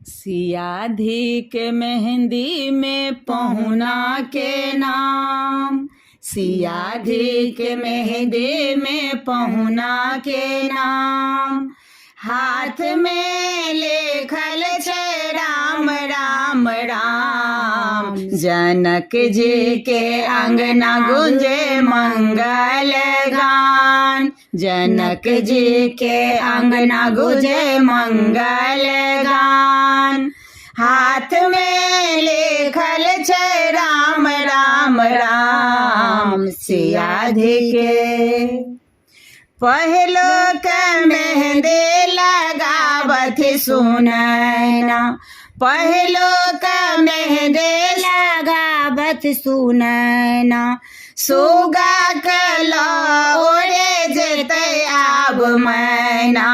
सियाधिक मेहंदी में पहुना के नाम, सियाधिक मेहंदी में पहुना के नाम। हाथ में लेखल छे राम राम राम, जनक जी के अंगना गुंजे मंगल गान, जनक जी के अंगना गुंजे मंगल गान। हाथ में लेखल छे राम राम राम, सियाधिक पहलो के मेहंदी लगावत सुनैना, पहलो के मेहंदी लगावत सुनैना। सुगा के ओढ़े जेते आब मैना,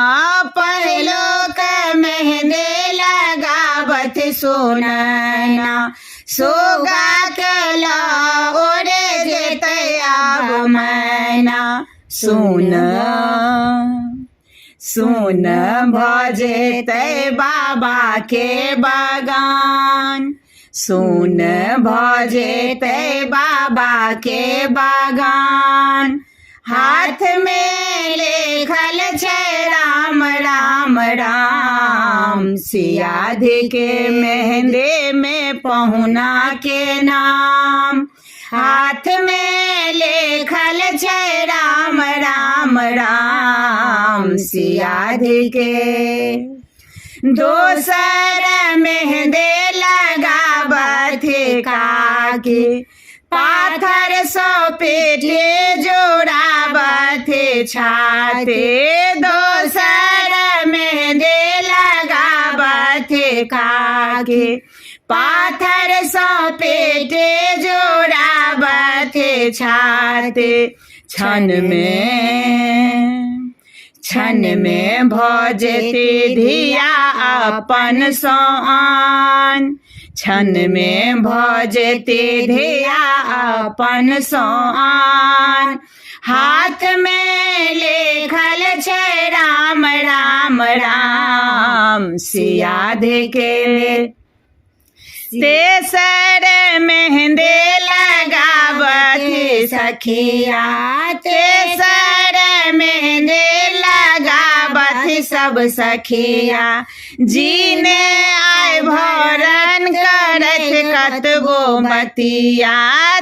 पहलो के मेहंदी लगावत सुनैना। सुगा के ओढ़े जेते आब मैना। सुन सुन भजेते बाबा के बागान, सुन भजेते बाबा के बागान। हाथ में लेखल छे राम राम राम, सियाधिक मेहंदी में पहुना के नाम। हाथ में लेखल छे राम राम राम, सियाधिक दोसर मेहंदी लगावत काके। पाथर सो पेटे जोड़ावत छाते, दोसर मेहंदी लगावत काके। पाथर सो पेटे जोड़ावत छाते। छन में भजते धिया अपन सोआन, छन में भजते धिया अपन सोआन। हाथ में लेखल छे राम राम राम, सियाधिक तेसर मेहंदी लगावत सखिया, तेसर मेहंदी लगावत सब सखिया। जीने आय भरन करत कतबो बतिया,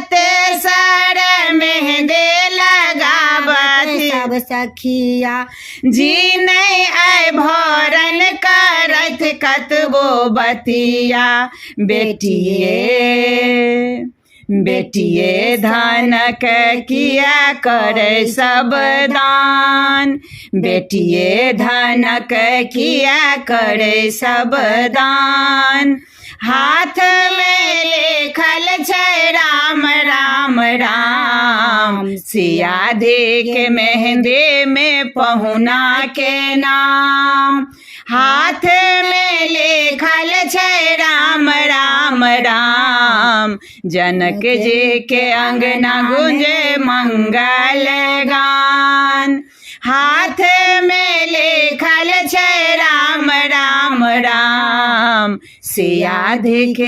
तेसर मेहंदी लगावत सब सखिया। जीने आय भरन करत कतबो बतिया। बेटिए धनक किया करे सब दान, बेटिए धनक किया करे सब दान। हाथ में लेखल छे राम राम राम, सियाधिक मेहंदी में पहुना के नाम। हाथ में लेखल छे राम राम राम, जनक जी के अंगना गुंजे मंगल गान। हाथ में लेखल छे राम राम राम, सियाधिक।